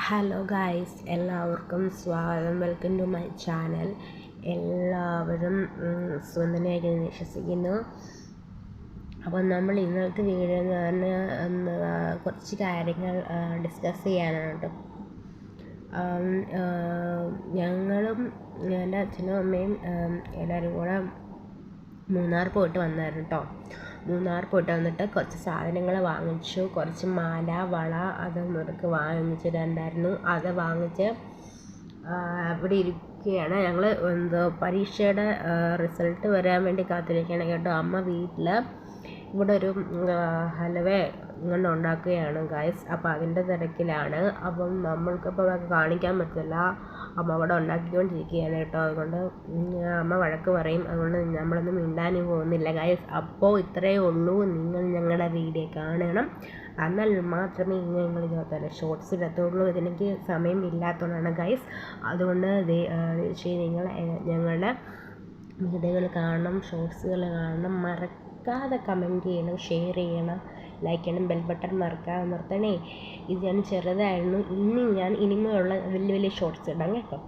Hello guys, എല്ലാവർക്കും സ്വാഗതം. Welcome to my channel. എല്ലാവരും സ്വന്തമായിട്ട് വിശ്വസിക്കുന്നു. അപ്പോൾ നമ്മൾ ഇന്നത്തെ വീഡിയോ എന്ന് പറഞ്ഞാൽ കുറച്ച് കാര്യങ്ങൾ ഡിസ്കസ് ചെയ്യാനാണ് കേട്ടോ. ഞങ്ങളും എൻ്റെ അച്ഛനും അമ്മയും എല്ലാവരും കൂടെ മൂന്നാർ പോയിട്ട് വന്നായിരുന്നു കേട്ടോ. മൂന്നാർ പോയിട്ട് വന്നിട്ട് കുറച്ച് സാധനങ്ങൾ വാങ്ങിച്ചു. കുറച്ച് മാല, വള അതൊക്കെ വാങ്ങിച്ചിട്ടുണ്ടായിരുന്നു. അത് വാങ്ങിച്ച് ഇവിടെ ഇരിക്കുകയാണ്. ഞങ്ങൾ പരീക്ഷയുടെ റിസൾട്ട് വരാൻ വേണ്ടി കാത്തിരിക്കുകയാണ് കേട്ടോ. അമ്മ വീട്ടിൽ ഇവിടെ ഒരു ഹൽവ ഇങ്ങനെ ഉണ്ടാക്കുകയാണ് ഗൈസ്. അപ്പോൾ അതിൻ്റെ തിരക്കിലാണ്. അപ്പം നമ്മൾക്കിപ്പോൾ കാണിക്കാൻ പറ്റില്ല. അമ്മ അവിടെ ഉണ്ടാക്കിക്കൊണ്ടിരിക്കുകയാണ് കേട്ടോ. അതുകൊണ്ട് അമ്മ വഴക്ക് പറയും. അതുകൊണ്ട് നമ്മളൊന്നും മിണ്ടാനും പോകുന്നില്ല ഗൈസ്. അപ്പോൾ ഇത്രയേ ഉള്ളൂ. നിങ്ങൾ ഞങ്ങളുടെ വീഡിയോ കാണണം, എന്നാൽ മാത്രമേ നിങ്ങൾ ഇതുപോലെ ഷോർട്സ് ഇടത്തുള്ളൂ. ഇതിനെനിക്ക് സമയം ഇല്ലാത്തതുകൊണ്ടാണ് ഗൈസ്. അതുകൊണ്ട് നിങ്ങൾ ഞങ്ങളുടെ വീഡിയോകൾ കാണണം, ഷോർട്സുകൾ കാണണം. മറക്കാതെ കമൻറ്റ് ചെയ്യണം, ഷെയർ ചെയ്യണം, ലൈക്ക് ചെയ്യണം, ബെൽ ബട്ടൺ മറക്കാതെ നിർത്തണേ. ഇത് ഞാൻ ചെറുതായിരുന്നു. ഇനി ഞാൻ ഇനിമയുള്ള വലിയ വലിയ ഷോർട്സ് ഇടാം കേട്ടോ.